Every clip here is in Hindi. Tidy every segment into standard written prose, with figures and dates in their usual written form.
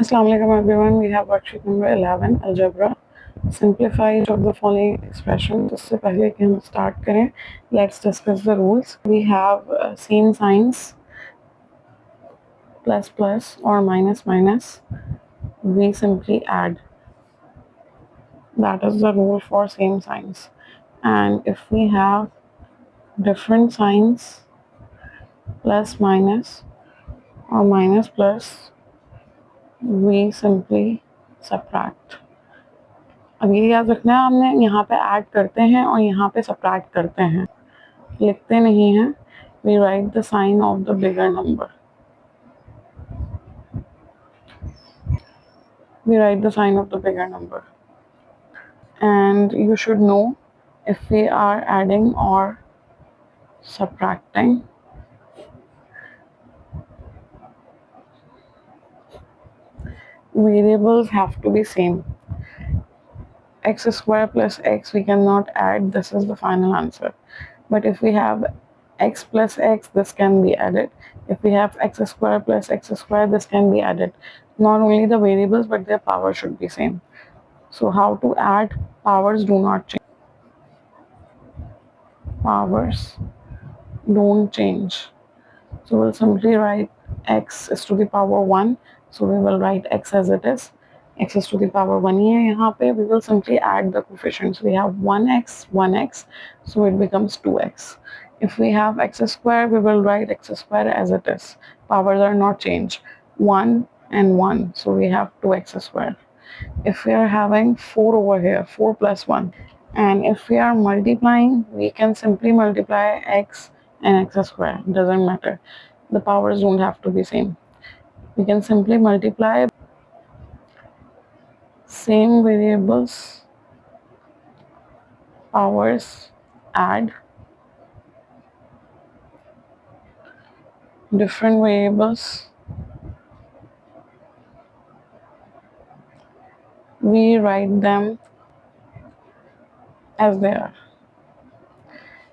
Assalamu alaikum everyone. We have worksheet number 11 algebra. Simplify each of the following expressions. इससे पहले कि हम start करें, let's discuss the rules. We have same signs, plus plus or minus minus. We simply add. That is the rule for same signs. And if we have different signs, plus minus or minus plus, we simply subtract. अब ये याद रखना है, हमने यहाँ पे ऐड करते हैं और यहाँ पे सब्ट्रैक्ट करते हैं, लिखते नहीं हैं. We write the sign of the bigger number. We write the sign of the bigger number. And you should know if we are adding or subtracting. Variables have to be same. X square plus x we cannot add, this is the final answer. But if we have x plus x, this can be added. If we have x square plus x square, this can be added. Not only the variables, but their power should be same. So how to add? Powers do not change. Powers don't change. So we'll simply write x is to the power 1. So we will write x as it is. X is to the power 1 ही है यहाँ पे. We will simply add the coefficients. We have 1x, so it becomes 2x. If we have x square, we will write x square as it is. Powers are not changed. 1 and 1, so we have 2x square. If we are having 4 over here, 4 plus 1, and if we are multiplying, we can simply multiply x and x square, doesn't matter. The powers don't have to be same. We can simply multiply same variables, powers, add different variables. We write them as they are.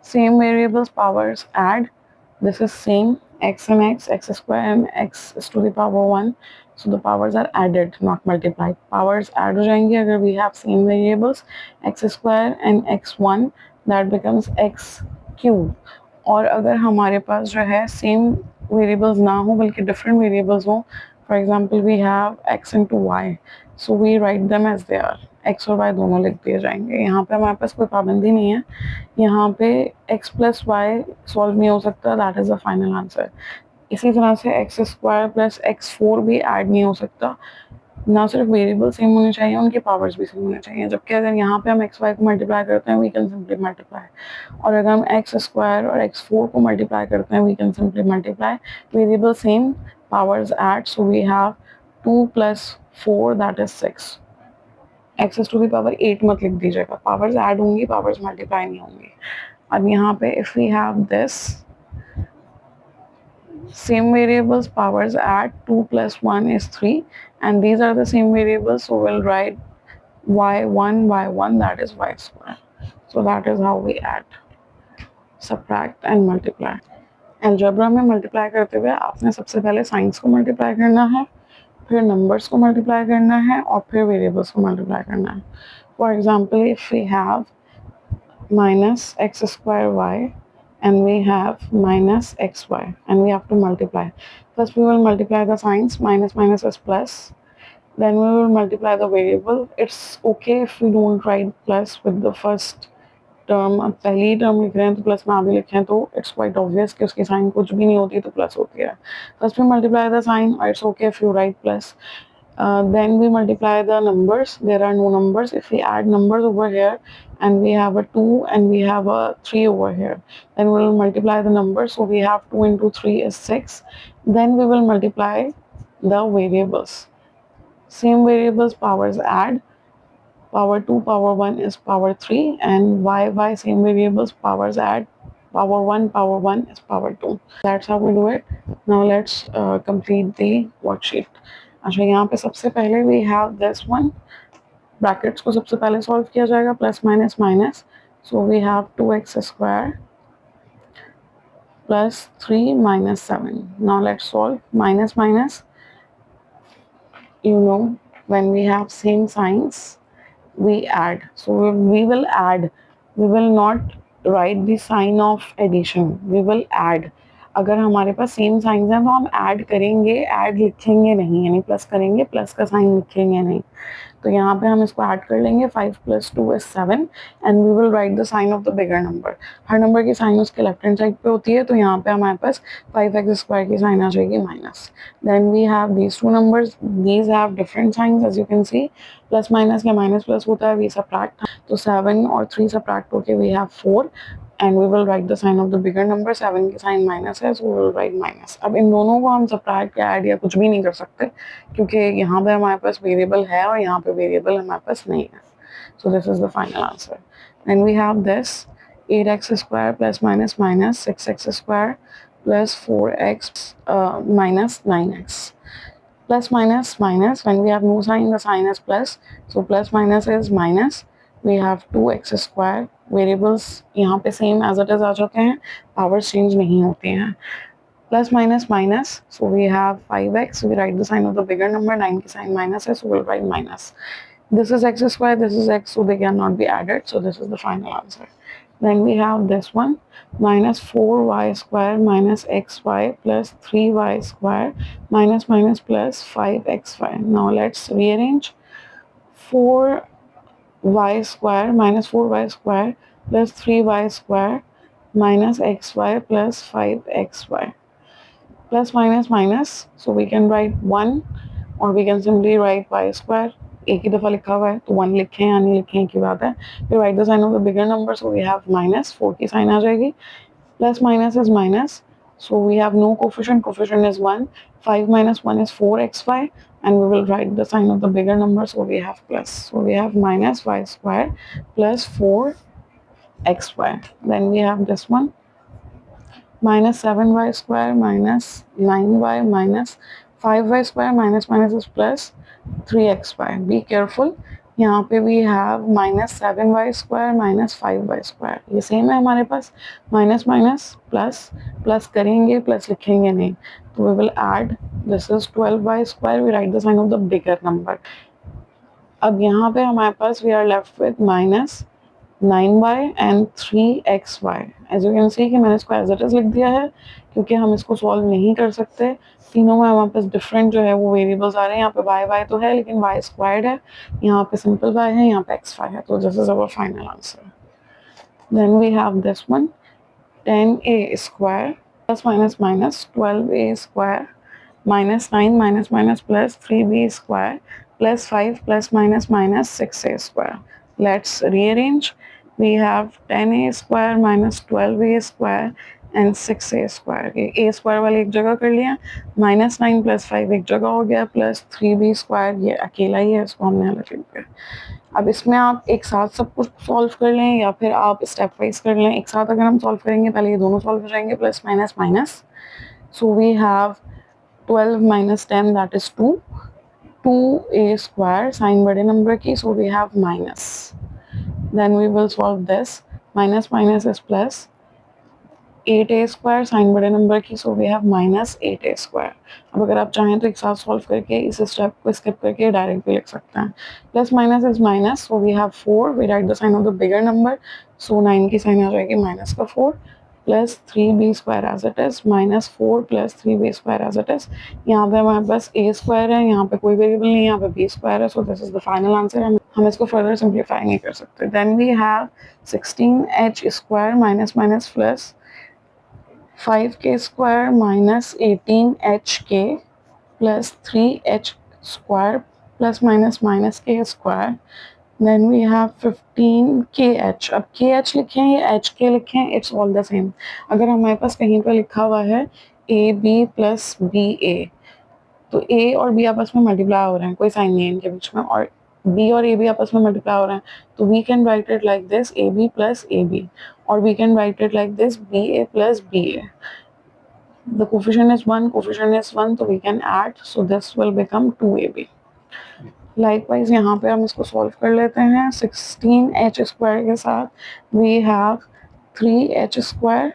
Same variables, powers, add. This is same, x and x square and x is to the power 1. So the powers are added, not multiplied. Powers add हो जाएंगे अगर we have same variables, x square and x1, that becomes x cube. और अगर हमारे पास जो है same variables ना हो बल्कि different variables हो, for example we have x into y, so we write them as they are. x और y दोनों लिख दिए जाएंगे. यहाँ पे हमारे पास कोई पाबंदी नहीं है. यहाँ पे x प्लस वाई सॉल्व नहीं हो सकता, that is the final answer. इसी तरह से एक्स स्क्वायर प्लस x4 भी ऐड नहीं हो सकता. ना सिर्फ वेरिएबल सेम होने चाहिए, उनके पावर्स भी सेम होने चाहिए. जबकि अगर यहाँ पे हम एक्स वाई को मल्टीप्लाई करते हैं, वी कैन सिंपली मल्टीप्लाई. और अगर हम एक्स स्क्वायर और x4 को मल्टीप्लाई करते हैं, we can simply multiply. Variable same, powers add, so we have 2 + 4 that is 6. X to the power 8 मत लिख दीजिएगा, पावर्स ऐड होंगी, पावर्स मल्टीप्लाई नहीं होंगी. अब यहाँ पे if we have this same variables, powers add, 2 + 1 is 3, and these are the same variables, so we'll write y1, that is y square. So that is how we add, subtract and multiply. Algebra में multiply करते हुए आपने सबसे पहले signs को multiply करना है, फिर numbers को multiply करना है और फिर variables को multiply करना है. For example, if we have minus x square y and we have minus xy and we have to multiply. First we will multiply the signs, minus minus is plus, then we will multiply the variable. It's okay if we don't write plus with the first term. अब पहली टर्म लिख रहे हैं तो प्लस में आगे लिखें तो इट्स क्वाइट ऑब्वियस कि उसकी साइन कुछ भी नहीं होती तो प्लस होती है. First we multiply the sign, और it's okay if you write plus. Then we multiply the numbers. There are no numbers. If we add numbers over here and we have a 2 and we have a 3 over here, then we will multiply the numbers. So we have 2 into 3 is 6. Then we will multiply the variables. Same variables, powers add. Power 2, power 1 is power 3, and y same variables, powers add. Power 1 is power 2. That's how we do it. Now let's complete the worksheet. अच्छा, यहाँ पे सबसे पहले we have this one. Brackets को सबसे पहले सॉल्व किया जाएगा, plus minus minus. So we have 2x square plus 3 - 7. Now let's solve. Minus minus you know, when we have same signs, we add. So we will add. We will not write the sign of addition. We will add. अगर हमारे पास सेम साइंस हैं तो हम ऐड करेंगे, ऐड लिखेंगे नहीं, यानी प्लस करेंगे, प्लस का साइन लिखेंगे नहीं. तो यहाँ पे हम इसको ऐड कर लेंगे. 5 + 2 is 7 and we will write the sign of the bigger number. हर नंबर की साइन उसके लेफ्ट हैंड साइड पे होती है, तो यहाँ पे हमारे पास 5x² की साइन आ जाएगी minus. Then we have these two numbers, these have different signs as you can see. Plus minus या माइनस प्लस होता है, वी सबट्रैक्ट. तो 7 और 3 सबट्रैक्ट होके we have 4 and we will write the sign of the bigger number. 7 की साइन माइनस है, so we will write minus. अब इन दोनों को हम सबट्रैक्ट या ऐड या कुछ भी नहीं कर सकते, क्योंकि यहाँ पे हमारे पास वेरिएबल है और यहाँ पे वेरिएबल हमारे पास नहीं है. So this is the final answer. And we have this 8x² plus minus minus 6x² plus 4x minus 9x. Plus minus minus, when we have no sign, the sign is plus, so plus minus is minus. We have 2x². Variables यहाँ पे सेम एज इट इज आ जाते हैं, पावर्स चेंज नहीं होती हैं. Plus minus minus, so we have 5x. We write the sign of the bigger number. 9 की sign minus है, so we'll write minus. This is x², this is x, so they cannot be added. So this is the final answer. Then we have this one, minus 4y² minus xy plus 3y² minus minus plus 5xy. Now let's rearrange. 4y² minus 4y² plus 3y² minus xy plus 5xy. Plus minus minus, so we can write 1 or we can simply write y². एक ही दफ़ा लिखा हुआ है तो 1 लिखें या नहीं लिखें की बात है. We write the sign of the bigger number, so we have minus. 4 की साइन आ जाएगी. Plus minus is minus, so we have no coefficient. Coefficient is 1. 5 minus 1 is 4xy, and we will write the sign of the bigger number, so we have plus. So we have minus y² plus 4xy. Then we have this one, minus 7y² minus 9y minus 5y² minus minus is plus 3xy. Be careful, यहाँ पे we have minus 7y² minus 5y². ये सेम है हमारे पास. माइनस माइनस प्लस, प्लस करेंगे, प्लस लिखेंगे नहीं, तो we will add. This is 12y². We write the sign of the bigger number. अब यहाँ पे हमारे पास we are left with minus 9y and 3xy. As you can see कि मैंने इसको as it is लिख दिया है, क्योंकि हम इसको सॉल्व नहीं कर सकते. तीनों में हमारे पास डिफरेंट जो है वो वेरिएबल्स आ रहे हैं. यहाँ पे y तो है, लेकिन y² है. यहाँ पे सिंपल y है, यहाँ पे x5 है. तो this is our final answer. Then we have this one, 10a² plus minus minus 12a² minus 9 minus minus plus 3b² plus 5 plus minus minus 6a². Let's rearrange. We have 10a² minus 12a² and 6a². a² वाले एक जगह कर लिया, minus 9 plus 5 एक जगह हो गया, plus 3b² ये अकेला ही है, इसको हमने अलग लिख दिया. अब इसमें आप एक साथ सब कुछ सॉल्व कर लें या फिर आप स्टेप वाइज कर लें. एक साथ अगर हम सॉल्व करेंगे, पहले ये दोनों सॉल्व हो जाएंगे, plus minus minus. So we have 12 minus 10, that is 2. 2a² sign बड़े नंबर की, so we have minus. Then we will solve this. Minus minus is plus. 8a² sign बड़े नंबर की, so we have minus 8a². अब अगर आप चाहें तो एक साथ सॉल्व करके इस स्टेप को स्किप करके डायरेक्ट भी लिख सकते हैं. Plus minus is minus, so we have 4. We write the sign of the bigger number, so 9 की साइन आ जाएगी माइनस का 4 plus 3b² as it is, minus 4 plus 3b² as it is. यहाँ पे हमारे पास a² है, यहाँ पे कोई वेरिएबल नहीं है, यहाँ पे b² है. So this is the final answer. हम इसको फर्दर सिंप्लीफाई नहीं कर सकते. Then we have 16h² minus minus plus 5k² minus 18hk plus 3h² plus minus minus k². Then we have 15kh. अब kh लिखें या hk लिखें, it's all the same. अगर हमारे पास कहीं पर लिखा हुआ है ab plus ba, तो a और b आपस में मल्टीप्लाई हो रहे हैं, कोई साइन नहीं है इनके बीच में, और b और ab आपस में मल्टीप्लाई हो रहे हैं, तो we can write it like this, ab plus ab, or we can write it like this, ba plus ba. The coefficient is 1, coefficient is 1, so we can add, so this will become 2ab. Likewise यहाँ पे हम इसको सॉल्व कर लेते हैं. 16h² के साथ we have 3h²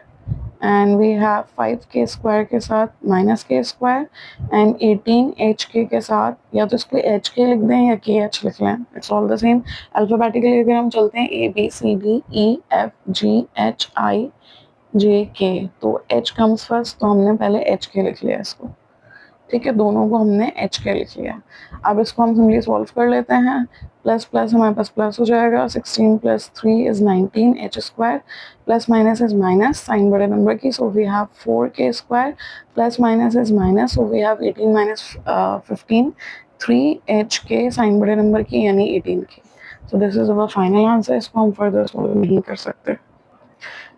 and we have 5k square के साथ माइनस के स्क्वायर एंड 18hk के साथ, या तो इसको hk लिख दें या kh लिख लें, it's all the same. Alphabetically अगर हम चलते हैं ABCDEFGHIJK, तो h कम्स फर्स्ट, तो हमने पहले hk लिख लिया इसको, ठीक है, दोनों को हमने एच के लिख लिया। अब इसको हम सिंपली सॉल्व कर लेते हैं। प्लस प्लस हमारे पास प्लस हो जाएगा, 16 + 3 = 19 h square, plus minus is minus, sign बड़े नंबर की, so we have 4k square, plus minus is minus, so we have 18 - 15 3hk, sign बड़े नंबर की यानी 18k। So this is our final answer. इसको हम फर्दर सॉल्व नहीं कर सकते।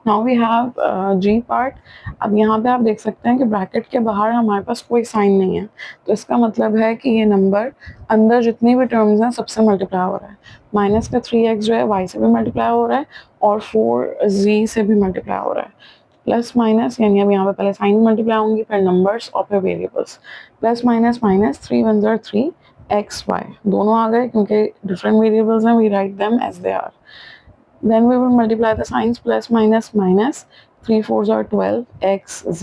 Now we have g part. अब यहाँ पे आप देख सकते हैं कि ब्रैकेट के बाहर हमारे पास कोई साइन नहीं है, तो इसका मतलब है कि ये नंबर अंदर जितनी भी टर्म्स हैं सबसे मल्टीप्लाई हो रहा है। माइनस का 3x जो है y से भी मल्टीप्लाई हो रहा है और 4z से भी मल्टीप्लाई हो रहा है। प्लस माइनस यानी अब यहाँ पे पहले साइन मल्टीप्लाई होंगी, फिर नंबर्स और फिर variables. Plus minus minus, 3 × 1 = 3 x y दोनों आ गए क्योंकि डिफरेंट वेरिएबल्स हैं, we write them as they are. Then we will multiply the signs, plus minus minus, 3 4s are 12 xz।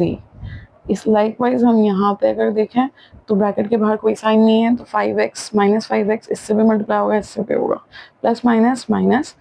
इस लाइकवाइज हम यहाँ पे अगर देखें तो ब्रैकेट के बाहर कोई साइन नहीं है, तो 5x माइनस 5x इससे भी मल्टीप्लाई होगा, इससे भी होगा। Plus minus minus,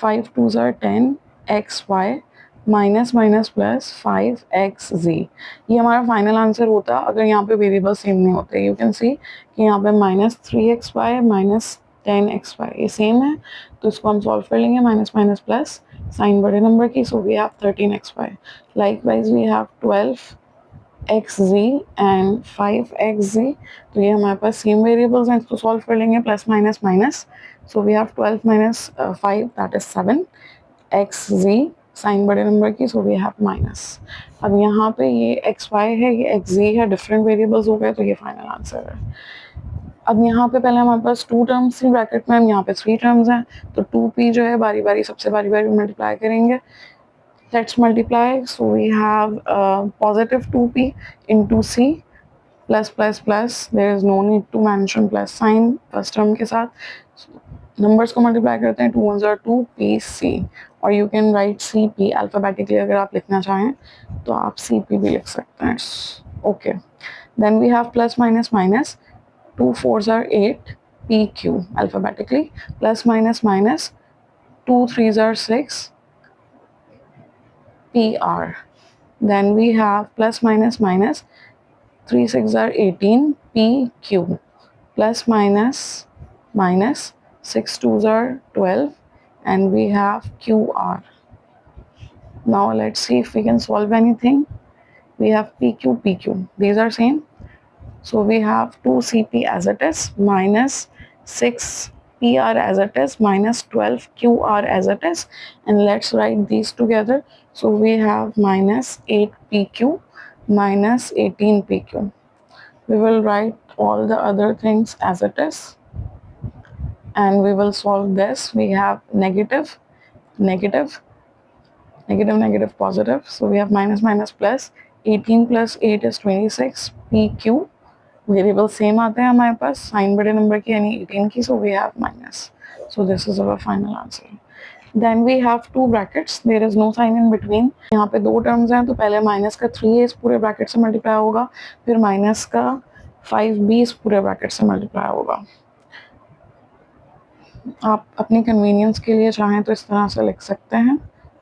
5 2s are 10 xy minus minus plus 5xz। ये हमारा फाइनल आंसर होता अगर यहाँ पे वेरिएबल सेम नहीं होते। यू कैन सी कि यहाँ पे माइनस 3xy माइनस 10xy ये सेम है, तो इसको हम सॉल्व कर लेंगे। माइनस माइनस प्लस, साइन बड़े नंबर की, so we have 13xy। Likewise we have 12xz and 5xz, तो ये हमारे पास सेम वेरिएबल्स हैं, इसको सॉल्व कर लेंगे। Plus minus minus, so we have 12 - 5 that is 7 xz, sign बड़े नंबर की, सो वी हैव माइनस। अब यहाँ पे ये xy है, ये xz है, डिफरेंट वेरिएबल्स हो गए, तो ये फाइनल आंसर है। अब यहाँ पे पहले हमारे पास 2 टर्म्स थी ब्रैकेट में, यहाँ पे 3 टर्म्स हैं, तो 2p जो है बारी बारी सबसे बारी बारी मल्टीप्लाई करेंगे। Let's multiply, so we have positive 2p into c plus plus plus, there is no need to mention plus sign first term के साथ। नंबर्स को मल्टीप्लाई करते हैं, 2 × 1 = 2 pc, और you can write cp alphabetically. अगर आप लिखना चाहें तो आप cp भी लिख सकते हैं, okay. Then we have plus minus minus, 2 4s are 8 pq alphabetically, plus minus minus, 2 3s are 6 pr. Then we have plus minus minus, 3 6 are 18 pq, plus minus minus, 6 2s are 12 and we have qr. Now let's see if we can solve anything. We have pq, these are same. So we have 2cp as it is, minus 6pr as it is, minus 12qr as it is, and let's write these together. So we have minus 8pq minus 18pq. We will write all the other things as it is and we will solve this. We have negative, negative, negative, negative, positive. So we have minus minus plus, 18 plus 8 is 26 pq, variable same आते हैं हमारे पास, साइन बड़े नंबर की यानी 18 की, so we have minus. So this is our final answer. Then we have 2 brackets, there is no sign in between. यहाँ पे 2 टर्म्स हैं, तो पहले माइनस का 3 इस पूरे ब्रैकेट से मल्टीप्लाई होगा, फिर माइनस का 5b इस पूरे ब्रैकेट से मल्टीप्लाई होगा। आप अपनी कन्वीनियंस के लिए चाहें तो इस तरह से लिख सकते हैं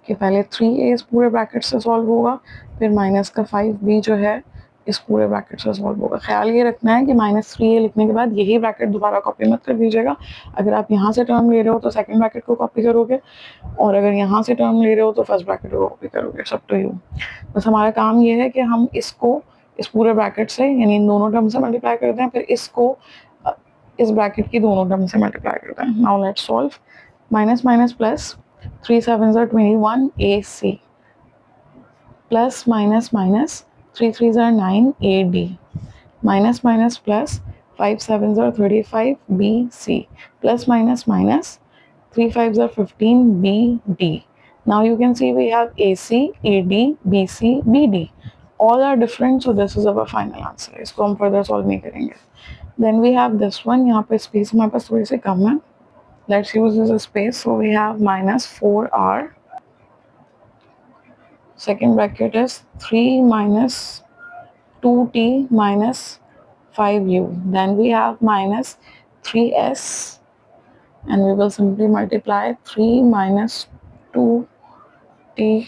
कि पहले 3a इस पूरे ब्रैकेट से सॉल्व होगा, फिर माइनस का 5b जो है इस पूरे ब्रैकेट से सॉल्व होगा। ख्याल ये रखना है कि -3a लिखने के बाद यही ब्रैकेट दोबारा कॉपी मत कर दीजिएगा। अगर आप यहाँ से टर्म ले रहे हो तो सेकंड ब्रैकेट को कॉपी करोगे, और अगर यहाँ से टर्म ले रहे हो तो फर्स्ट ब्रैकेट को कॉपी करोगे, सब टू यू। बस हमारा काम ये है कि हम इसको इस पूरे ब्रैकेट से यानी इन दोनों टर्म से मल्टीप्लाई करते हैं, फिर इसको इस ब्रैकेट की दोनों टर्म से मल्टीप्लाई करते हैं। Now let's solve. Minus minus plus, 3 7s are 21 ac, plus minus minus, 3 3s are 9 ad, minus minus plus, 5 7s are 35 bc, plus minus minus, 3 5s are 15 bd. Now you can see we have ac, ad, bc, bd, all are different, so this is our final answer. इसको हम further solve नहीं करेंगे। Then we have this one, यहाँ पे space हमारे पास थोड़ी सी कम है, let's use this space. So we have minus 4r second bracket is 3 minus 2t minus 5u. Then we have minus 3s, and we will simply multiply 3 minus 2t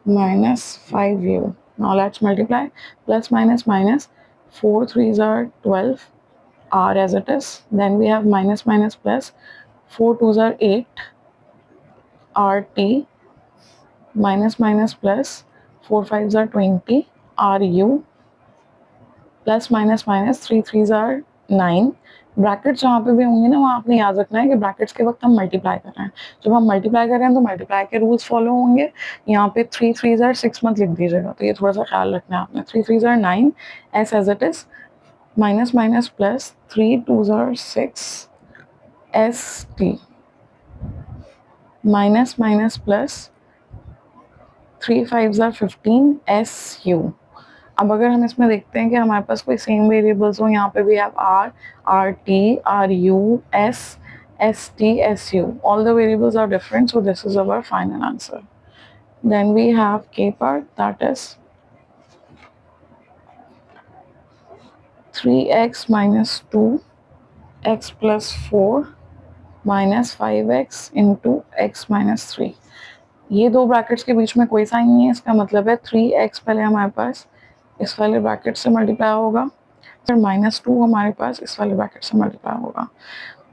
minus 5u. Now let's multiply. Plus minus minus, 4 3s are 12, r as it is. Then we have minus minus plus, 4 2s are 8, rt, minus minus plus, 4 5s are 20, ru, plus minus minus, 3 3s are 9। Brackets जहाँ पे भी होंगे ना, वहाँ आपने याद रखना है कि ब्रैकेट्स के वक्त हम मल्टीप्लाई कर रहे हैं। जब हम मल्टीप्लाई कर रहे हैं तो मल्टीप्लाई के रूल्स फॉलो होंगे। यहाँ पे 3 3s आर 6 मत लिख दीजिएगा, तो ये थोड़ा सा ख्याल रखना है आपने। 3 3s are 9 as it is, minus minus plus, 3 2s are 6 s t, minus minus plus, 3 5s are 15 s u. अब अगर हम इसमें देखते हैं कि हमारे पास कोई सेम वेरिएबल्स हो, यहाँ पे भी have R, R T, R U, S, S T, S U, all the variables are different, so this is our final answer. Then we have K part, that is 3x minus 2x plus 4 minus 5x into x minus 3। ये दो ब्रैकेट्स के बीच में कोई साइन नहीं है, इसका मतलब है 3x पहले हमारे पास इस वाले ब्रैकेट से मल्टीप्लाई होगा, फिर माइनस 2 हमारे पास इस वाले ब्रैकेट से मल्टीप्लाई होगा,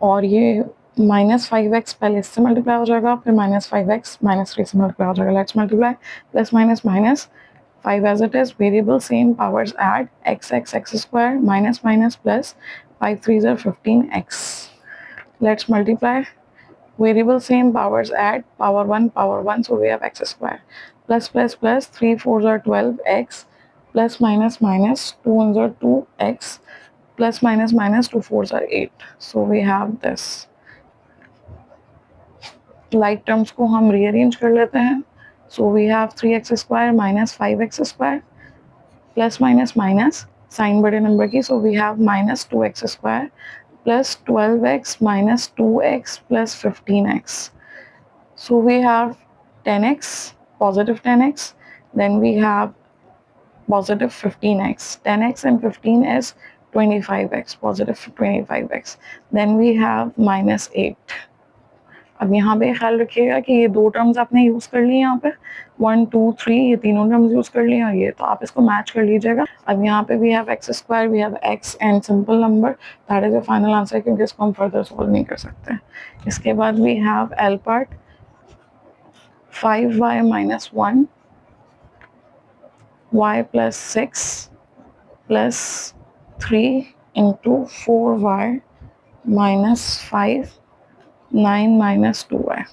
और ये माइनस 5x पहले इससे मल्टीप्लाई हो जाएगा, फिर माइनस 5x माइनस 3 से मल्टीप्लाई हो जाएगा। Let's multiply, plus minus minus, 5 as it is, variable same, powers add, x square, minus minus plus, 5 3s are 15x. Let's multiply, variable same, powers add, power 1, so we have x square, plus plus plus, 3 4s are 12x, plus minus minus, 2 1s are 2x, plus minus minus, 2 4s are 8, so we have this। Like terms को हम रीअरेंज कर लेते हैं, so we have 3x square minus 5x square, plus minus minus, sign बड़े नंबर की, so we have minus 2x square plus 12x minus 2x plus 15x, so we have 10x, positive 10x, then we have positive 15x, 10x and 15 is 25x, positive 25x, then we have minus 8। अब यहाँ पे ख्याल रखिएगा कि ये दो टर्म्स आपने यूज़ कर ली, यहाँ पे 1 2 3 ये तीनों टर्म्स यूज़ कर लिए, और ये तो आप इसको मैच कर लीजिएगा। अब यहाँ पे we have x square, we have x and simple number, that is a final answer, क्योंकि इसको हम फर्दर सॉल्व नहीं कर सकते। इसके बाद we have l part, 5y minus 1 y plus 6 plus 3 into 4y minus 5 9 minus 2y।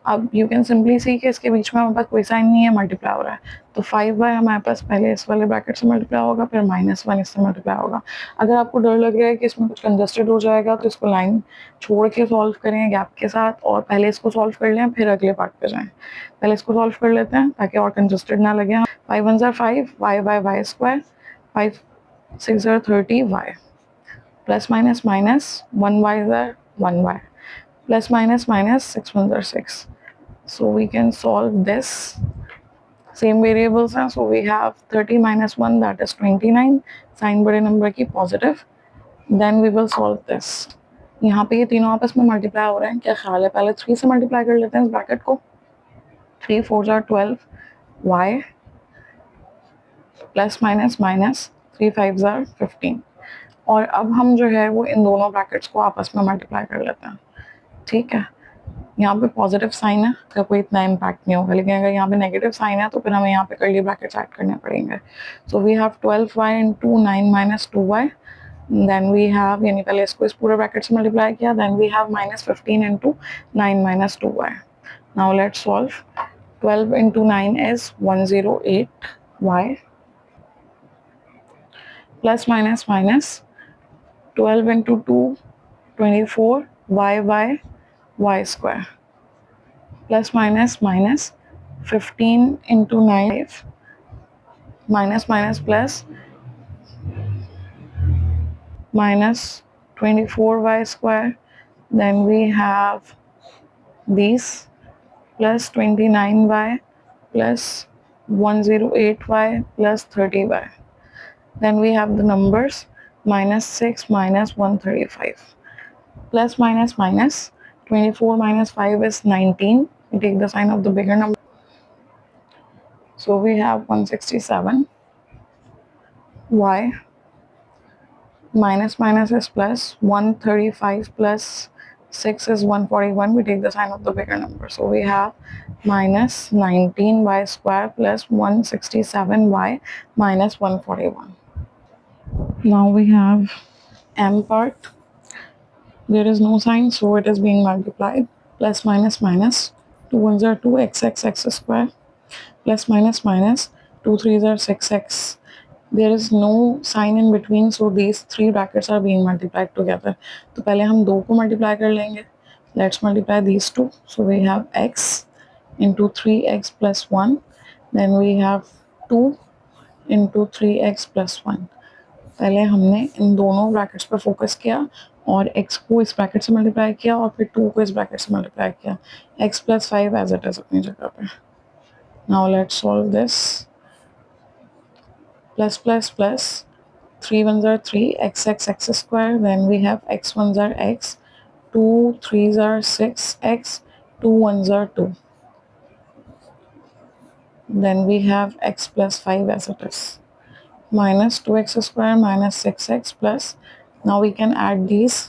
अब यू कैन सिंपली सी कि इसके बीच में हमारे पास कोई साइन नहीं है, मल्टीप्लाई हो रहा है, तो 5y हमारे पास पहले इस वाले ब्रैकेट से मल्टीप्लाई होगा, फिर माइनस 1 इससे मल्टीप्लाई होगा। अगर आपको डर लग रहा है कि इसमें कुछ कंजस्टेड हो जाएगा, तो इसको लाइन छोड़ के सॉल्व करें गैप के साथ, और पहले इसको सॉल्व कर लें फिर अगले पार्ट पे जाएं। पहले इसको सॉल्व कर लेते हैं ताकि और कंजस्टेड ना लगे। 5 1s are 5, y by y square, 5 6 are 30 y, plus minus minus, 1 y is 1 y, plus minus minus, 6 1s are 6, so we can solve this। same variables हैं, so we have 30 minus 1, that is 29, sign बड़े नंबर की positive, then we will solve this। यहाँ पे ये तीनों आपस में मल्टीप्लाई हो रहे हैं, क्या ख्याल है पहले 3 से मल्टीप्लाई कर लेते हैं इस ब्रैकेट को, 3 4s are 12 y, plus minus minus, 3 5s are 15, और अब हम जो है वो इन दोनों ब्रैकेट्स को आपस में मल्टीप्लाई कर लेते हैं। ठीक है, यहाँ पे पॉजिटिव साइन है, इसका कोई इतना इम्पैक्ट नहीं होगा, लेकिन अगर यहाँ पे नेगेटिव साइन है तो फिर हमें यहाँ पे कर्ली ब्रैकेट्स ऐड करने पड़ेंगे। So we have 12y into 9 minus 2y, then we have, यानी पहले इसको इस पूरे ब्रैकेट से मल्टीप्लाई किया, then we have minus 15 into 9 minus 2y। Now let's solve, 12 into 9 is 108y, plus minus minus, 12 into 2 24 y by y square, plus minus minus, 15 into 9, minus minus plus, minus 24y square, then we have these, plus 29y plus 108y plus 30y. Then we have the numbers -6 minus 135. Plus minus minus, 24 minus 5 is 19. We take the sign of the bigger number. So we have 167. Y minus minus is plus, 135 plus 6 is 141. We take the sign of the bigger number. So we have minus 19y square plus 167y minus 141. Now we have m part. There is no sign, so it is being multiplied. Plus minus minus, 2 ones are 2, x square. Plus minus minus, 2 threes are 6x. There is no sign in between, so these three brackets are being multiplied together. तो पहले हम दो को multiply कर लेंगे. Let's multiply these two. So we have x into 3x plus 1. Then we have 2 into 3x plus 1. पहले हमने इन दोनों ब्रैकेट्स पर फोकस किया और x को इस ब्रैकेट से मल्टीप्लाई किया और फिर 2 को इस ब्रैकेट से मल्टीप्लाई किया. x plus 5 as it is अपनी जगह पे. Now let's solve this. Plus plus plus, 3 ones are 3, x square. Then we have x ones are x, 2 threes are 6x, 2 ones are 2. Then we have x plus 5 as it is. Minus 2x square minus 6x plus, now we can add these.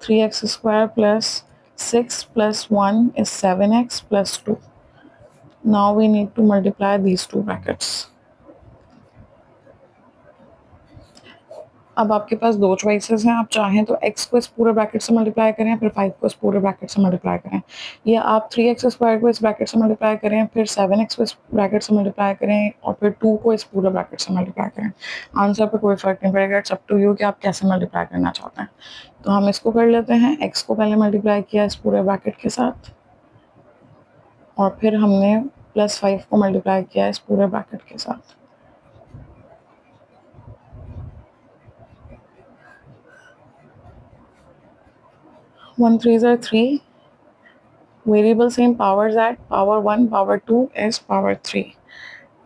3x square plus 6 plus 1 is 7x plus 2. Now we need to multiply these two brackets. अब आपके पास दो चॉइसेस हैं. आप चाहें तो x को इस पूरे ब्रैकेट से मल्टीप्लाई करें, फिर 5 को इस पूरे ब्रैकेट से मल्टीप्लाई करें, या आप 3x स्क्वायर को इस ब्रैकेट से मल्टीप्लाई करें, फिर 7x को इस ब्रैकेट से मल्टीप्लाई करें और फिर 2 को इस पूरे ब्रैकेट से मल्टीप्लाई करें. आंसर पे कोई फ़र्क नहीं पड़ेगा. इट्स अप टू यू कि आप कैसे मल्टीप्लाई करना चाहते हैं. तो हम इसको कर लेते हैं. x को पहले मल्टीप्लाई किया इस पूरे ब्रैकेट के साथ और फिर हमने +5 को मल्टीप्लाई किया इस पूरे ब्रैकेट के साथ. 1 3s are 3. Variable same powers at power 1, power 2 is power 3.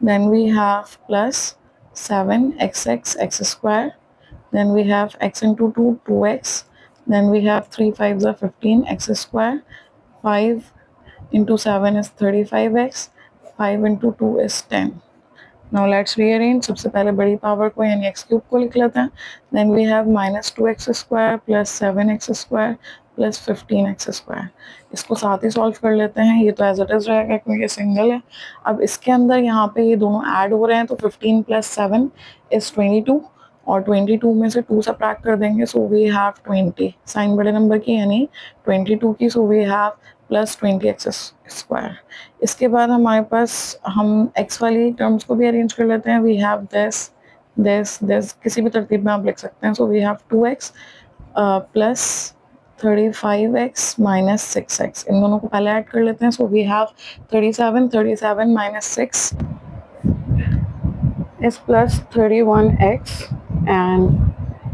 Then we have plus 7x x square. Then we have x into 2, 2x. Then we have 3 5s are 15 x square. 5 into 7 is 35x. 5 into 2 is 10. Now let's rearrange. सबसे पहले बड़ी पावर को यानी x क्यूब को लिख लेते हैं. Then we have minus 2x square plus 7x square plus 15x square. इसको साथ ही सॉल्व कर लेते हैं. ये तो एज इट इज रहेगा क्योंकि सिंगल है. अब इसके अंदर यहाँ पे ये दोनों ऐड हो रहे हैं तो 15 plus 7 is 22 और 22 में से 2 सब्ट्रैक्ट कर देंगे. So we have 20. साइन बड़े नंबर की यानी 22 की. So we have plus 20x square. इसके बाद हमारे पास हम x वाली टर्म्स को भी अरेंज कर लेते हैं. वी हैव दिस किसी भी तरतीब में आप लिख सकते हैं. So we have 2x plus 35x minus 6x. इन दोनों को पहले ऐड कर लेते हैं. So we have 37 minus 6 is plus 31x and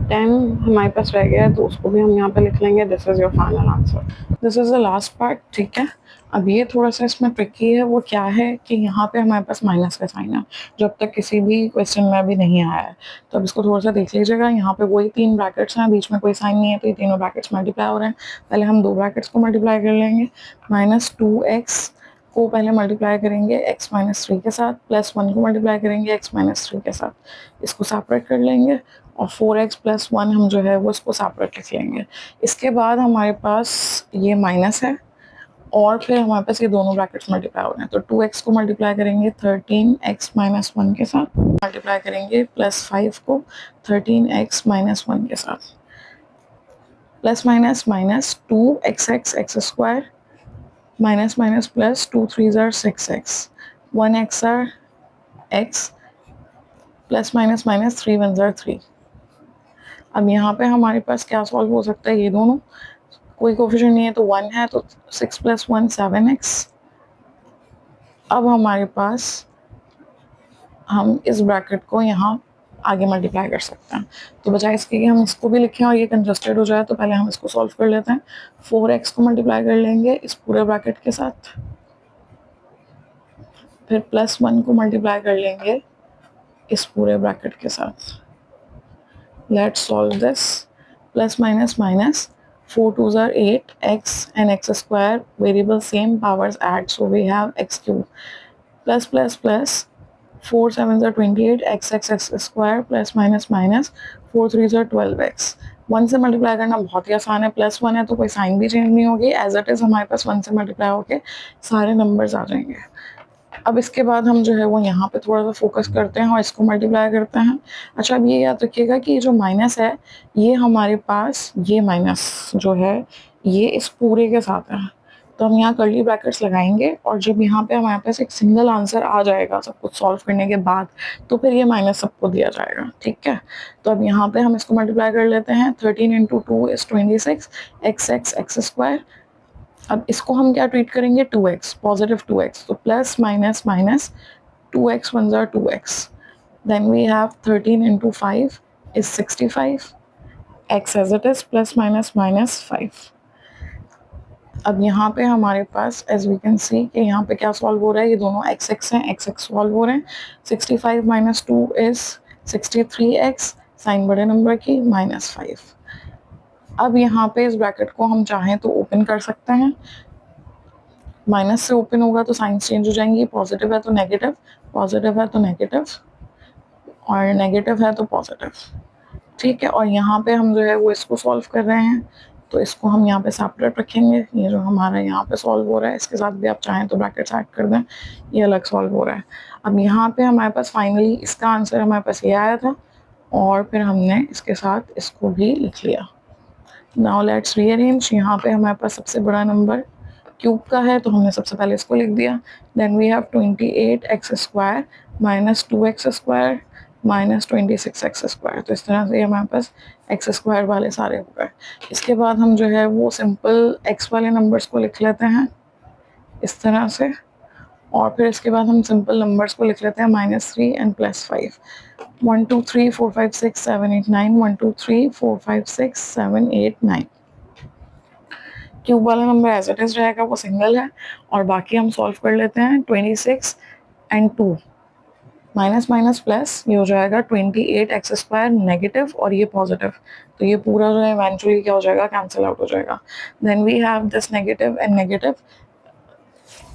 10 हमारे पास रह गया है तो उसको भी हम यहाँ पे लिख लेंगे. This is your final answer. This is the last part. ठीक है. अब ये थोड़ा सा इसमें ट्रिकी है. वो क्या है कि यहाँ पे हमारे पास माइनस का साइन है जो अब तक किसी भी क्वेश्चन में भी नहीं आया है. तो अब इसको थोड़ा सा देख लीजिएगा. यहाँ पे वही 3 ब्रैकेट्स हैं, बीच में कोई साइन नहीं है तो ये तीनों ब्रैकेट्स मल्टीप्लाई हो रहे हैं. पहले हम 2 ब्रैकेट्स को मल्टीप्लाई कर लेंगे. -2x को पहले मल्टीप्लाई करेंगे x माइनस 3 के साथ, +1 को मल्टीप्लाई करेंगे x माइनस 3 के साथ. इसको सेपरेट कर लेंगे और 4x + 1 हम जो है वो इसको सेपरेट लिख लेंगे. इसके बाद हमारे पास ये माइनस है और फिर हमारे पास ये दोनों ब्रैकेट्स मल्टीप्लाई हो रहे हैं. तो 2x को मल्टीप्लाई करेंगे 13x माइनस 1 के साथ, मल्टीप्लाई करेंगे +5 को 13x माइनस 1 के साथ. Plus minus minus 2x square minus minus plus 2 3s are 6x, 1x are x, plus minus minus 3 1s are 3. अब यहाँ पे हमारे पास क्या सॉल्व हो सकता है. ये दोनों कोई कोफिशिएंट नहीं है तो 1 है तो 6 + 1 7x. अब हमारे पास हम इस ब्रैकेट को यहाँ आगे मल्टीप्लाई कर सकते हैं. तो बजाय इसके कि हम इसको भी लिखें और ये कंजस्टेड हो जाए तो पहले हम इसको सॉल्व कर लेते हैं. 4x को मल्टीप्लाई कर लेंगे इस पूरे ब्रैकेट के साथ फिर +1 को मल्टीप्लाई कर लेंगे इस पूरे ब्रैकेट के साथ. Let's solve this. Plus minus minus. 4 2s are 8. X and x square variable same powers add. So we have x cube. Plus plus plus. 4 7s are 28. X square plus minus minus. 4 3s are 12x. 1 से मल्टीप्लाई करना बहुत ही आसान है. +1 है तो कोई साइन भी चेंज नहीं होगी. एज इट इज हमारे पास 1 से मल्टीप्लाई होके सारे नंबर्स आ जाएंगे. अब इसके बाद हम जो है वो यहाँ पे थोड़ा सा फोकस करते हैं और इसको मल्टीप्लाई करते हैं. अच्छा, अब ये याद रखिएगा कि जो माइनस है ये हमारे पास, ये माइनस जो है ये इस पूरे के साथ है. तो हम यहाँ कर्ली ब्रैकेट्स लगाएंगे और जब यहाँ पे हमारे पास एक सिंगल आंसर आ जाएगा सब कुछ सॉल्व करने के बाद, तो फिर ये माइनस सबको दिया जाएगा. ठीक है, तो अब यहाँ पे हम इसको मल्टीप्लाई कर लेते हैं. 13 इंटू 2 इज 26. X square. अब इसको हम क्या ट्रीट करेंगे, 2x, पॉजिटिव 2x. तो plus minus minus 2x 1 are 2x. Then we have 13 into 5 is 65. x as it is plus minus minus 5. अब यहाँ पे हमारे पास as we can see कि यहाँ पे क्या सॉल्व हो रहा है, ये दोनों x हैं, x सॉल्व हो रहे हैं. 65 minus 2 is 63x, साइन बड़े नंबर की, -5. अब यहाँ पे इस ब्रैकेट को हम चाहें तो ओपन कर सकते हैं. माइनस से ओपन होगा तो साइंस चेंज हो जाएंगी. पॉजिटिव है तो नेगेटिव, पॉजिटिव है तो नेगेटिव, और नेगेटिव है तो पॉजिटिव. ठीक है, और यहाँ पे हम जो है वो इसको सॉल्व कर रहे हैं, तो इसको हम यहाँ पे सेपरेट रखेंगे. ये जो हमारा यहाँ पे सॉल्व हो रहा है इसके साथ भी आप चाहें तो ब्रैकेट्स ऐड कर दें, ये अलग सॉल्व हो रहा है. अब यहाँ पे हमारे पास फाइनली इसका आंसर हमारे पास ये आया था और फिर हमने इसके साथ इसको भी लिख लिया. Now let's rearrange. यहाँ पे हमारे पास सबसे बड़ा नंबर क्यूब का है तो हमने सबसे पहले इसको लिख दिया. Then we have 28x square minus 2x square minus 26x square. तो इस तरह से हमारे पास x स्क्वायर वाले सारे हो गए. इसके बाद हम जो है वो सिंपल x वाले नंबर्स को लिख लेते हैं इस तरह से, और फिर इसके बाद हम सिंपल नंबर्स को लिख लेते हैं -3 एंड +5. 1 2 3 4 5 6 7 8 9. 1 2 3 4 5 6 7 8 9. क्यूब वाला नंबर एज इट इज रहेगा, वो सिंगल है, और बाकी हम सॉल्व कर लेते हैं. 26 एंड 2 माइनस माइनस प्लस, ये हो जाएगा 28x स्क्वायर नेगेटिव और ये पॉजिटिव, तो ये पूरा जो है इवेंचुअली क्या हो जाएगा, कैंसिल आउट हो जाएगा. Then we have this negative and negative,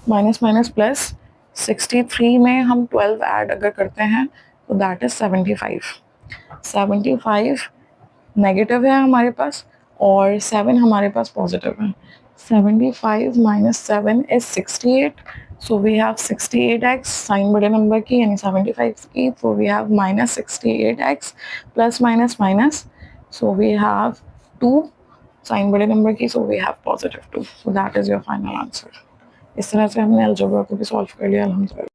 minus minus plus. 63 में हम 12 ऐड अगर करते हैं तो दैट इज 75. 75 नेगेटिव है हमारे पास और 7 हमारे पास पॉजिटिव है. 75 minus 7 is 68. So we have 68x, sign बड़े नंबर की यानी 75 की, so we have minus 68x plus minus minus, so we have 2, sign बड़े नंबर की, so we have positive 2. So that is your final answer. इस तरह से हमने अलजेब्रा को भी सॉल्व कर लिया अल्हम्दुलिल्लाह.